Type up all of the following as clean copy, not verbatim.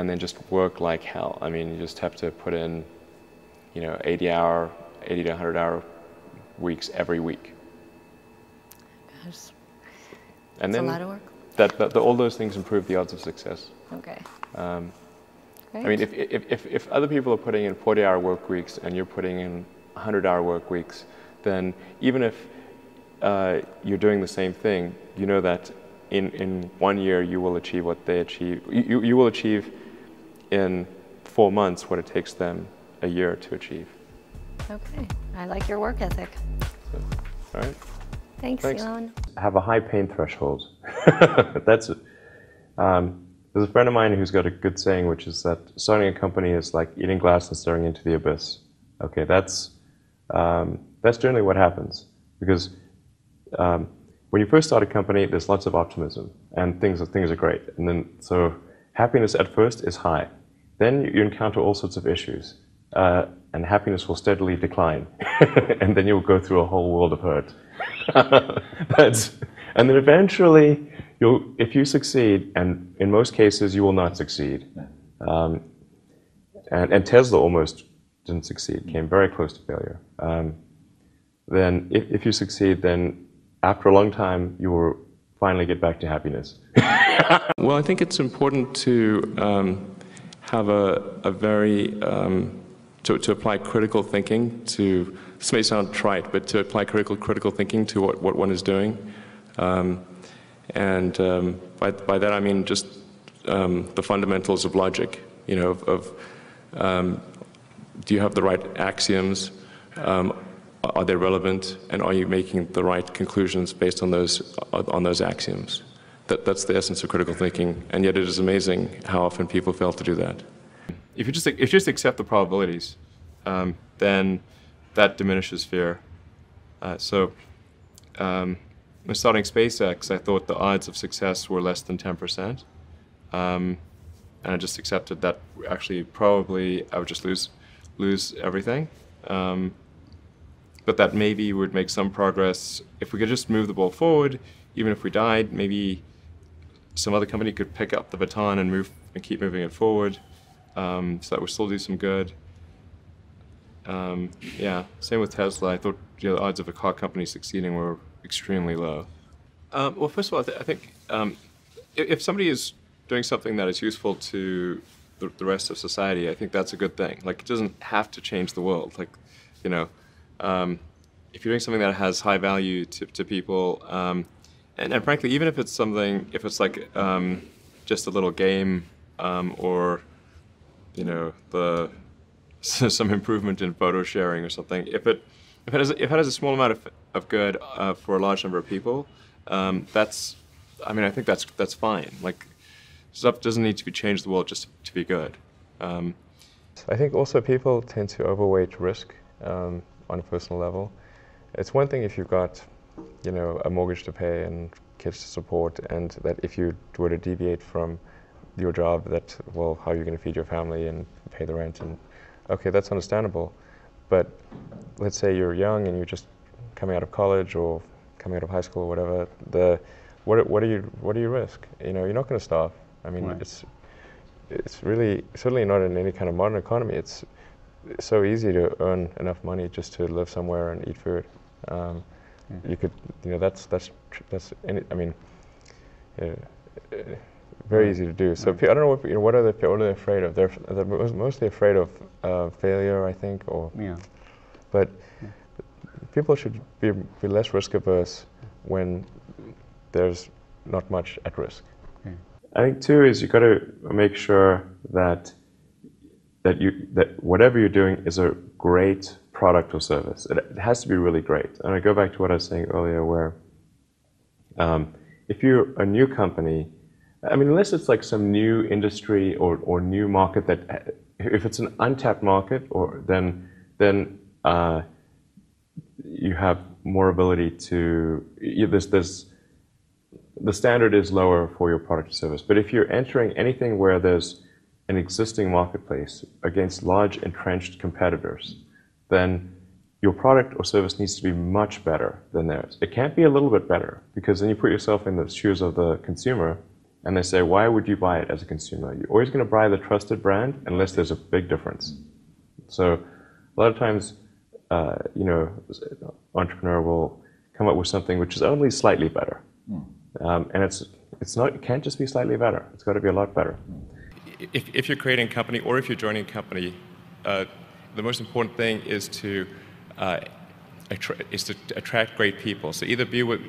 and then just work like hell. I mean, you just have to put in, 80 to 100 hour weeks every week. Gosh, and that's then a lot of work. All those things improve the odds of success. Okay. I mean, if other people are putting in 40-hour work weeks and you're putting in 100-hour work weeks, then even if you're doing the same thing, you know that in 1 year you will achieve what they achieve. You will achieve in 4 months what it takes them a year to achieve. Okay, I like your work ethic. So, all right. Thanks. Elon. Have a high pain threshold. That's it. There's a friend of mine who's got a good saying, which is that starting a company is like eating glass and staring into the abyss. Okay, that's generally what happens, because when you first start a company, there's lots of optimism and things are great, and then so happiness at first is high. Then you encounter all sorts of issues, and happiness will steadily decline, and then you'll go through a whole world of hurt. And then eventually, if you succeed, and in most cases you will not succeed, and Tesla almost didn't succeed, came very close to failure. Then if you succeed, then after a long time you will finally get back to happiness. Well, I think it's important to have a very to apply critical thinking to. This may sound trite, but to apply critical thinking to what one is doing. And by that I mean just the fundamentals of logic, do you have the right axioms, are they relevant, and are you making the right conclusions based on those axioms? That's the essence of critical thinking, and yet it is amazing how often people fail to do that. If you just accept the probabilities, then that diminishes fear. When starting SpaceX, I thought the odds of success were less than 10%. And I just accepted that actually probably I would just lose everything. But that maybe would make some progress. If we could just move the ball forward, even if we died, maybe some other company could pick up the baton and keep moving it forward, so that would still do some good. Yeah, same with Tesla. I thought the odds of a car company succeeding were extremely low. Well, first of all, I think if somebody is doing something that is useful to the rest of society, I think that's a good thing. Like, it doesn't have to change the world. Like, if you're doing something that has high value to people, and frankly, even if it's like just a little game, or some improvement in photo sharing or something, if it has a small amount of good for a large number of people, I think that's fine. Like, stuff doesn't need to be changed the world just to be good. I think also people tend to overweight risk on a personal level. It's one thing if you've got, a mortgage to pay and kids to support, and that if you were to deviate from your job, that, well, how are you going to feed your family and pay the rent? And okay, that's understandable. But let's say you're young and you're just coming out of college or coming out of high school or whatever. What do you risk? You're not going to starve. I mean, right. It's really certainly not in any kind of modern economy. It's so easy to earn enough money just to live somewhere and eat food. You could, very easy to do. So I don't know what are they afraid of? They're mostly afraid of failure, I think, but people should be less risk averse when there's not much at risk. I think too is you've got to make sure that whatever you're doing is a great product or service. It has to be really great. And I go back to what I was saying earlier, where if you're a new company, unless it's like some new industry or new market that, if it's an untapped market, then you have more ability to. The standard is lower for your product or service. But if you're entering anything where there's an existing marketplace against large entrenched competitors, then your product or service needs to be much better than theirs. It can't be a little bit better, because then you put yourself in the shoes of the consumer, and they say, why would you buy it as a consumer? You're always going to buy the trusted brand unless there's a big difference. So a lot of times, you know, an entrepreneur will come up with something which is only slightly better. And it's not, it can't just be slightly better. It's got to be a lot better. If you're creating a company or if you're joining a company, the most important thing is to attract great people. So either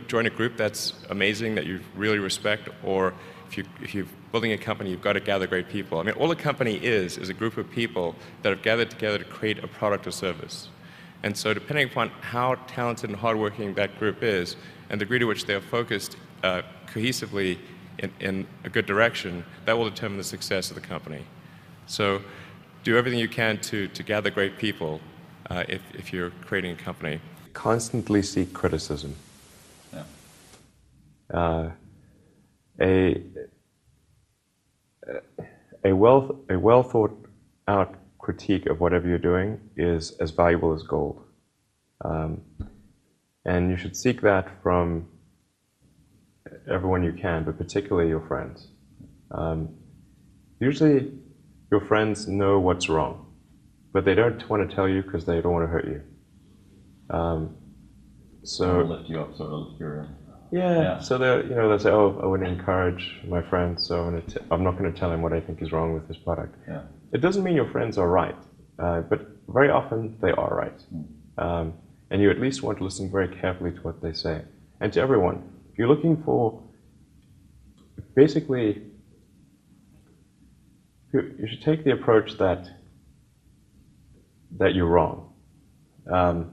join a group that's amazing, that you really respect, or if you're building a company, you've got to gather great people. I mean, all a company is a group of people that have gathered together to create a product or service. And so depending upon how talented and hardworking that group is, and the degree to which they are focused cohesively in a good direction, that will determine the success of the company. So do everything you can to gather great people if you're creating a company. Constantly seek criticism. Yeah. A well thought out critique of whatever you're doing is as valuable as gold. And you should seek that from everyone you can, but particularly your friends. Usually your friends know what's wrong, but they don't want to tell you because they don't want to hurt you. So lift you up, sort of. Yeah. So they'll say, "Oh, I want to encourage my friend, so I'm not going to tell him what I think is wrong with this product." Yeah. It doesn't mean your friends are right, but very often they are right, and you at least want to listen very carefully to what they say. And to everyone, if you're looking for, basically, you should take the approach that you're wrong. That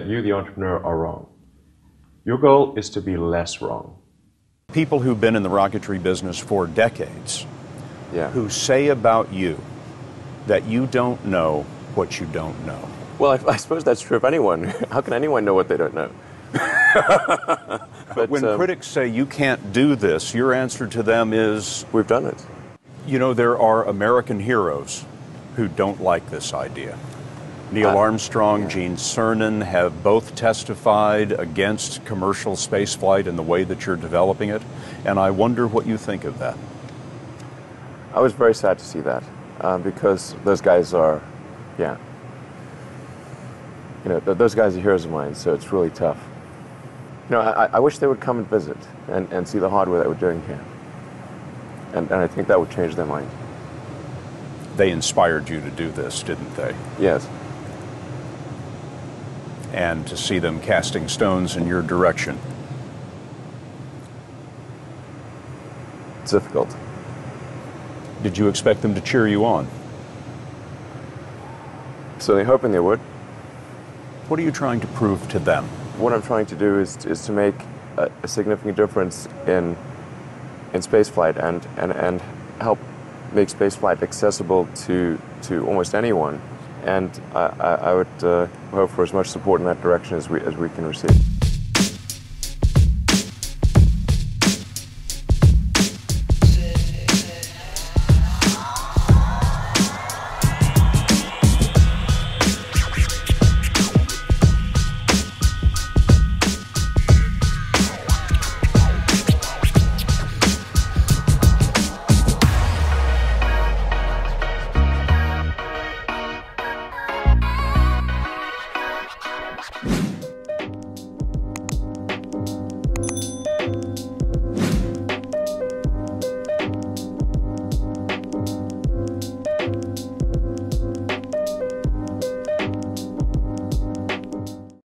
you, the entrepreneur, are wrong. Your goal is to be less wrong. People who've been in the rocketry business for decades, who say about you that you don't know what you don't know. Well, I suppose that's true of anyone. How can anyone know what they don't know? But when critics say you can't do this, your answer to them is, we've done it. You know, there are American heroes who don't like this idea. Neil Armstrong, 𝐁𝐮𝐬𝐢𝐳 have both testified against commercial spaceflight and the way that you're developing it, and I wonder what you think of that. I was very sad to see that, because those guys are, those guys are heroes of mine, so it's really tough. I wish they would come and visit and see the hardware that we're doing here. And I think that would change their mind. They inspired you to do this, didn't they? Yes. And to see them casting stones in your direction. It's difficult. Did you expect them to cheer you on? Certainly hoping they would. What are you trying to prove to them? What I'm trying to do is to make a significant difference in spaceflight and help make spaceflight accessible to almost anyone. And I would hope for as much support in that direction as we can receive.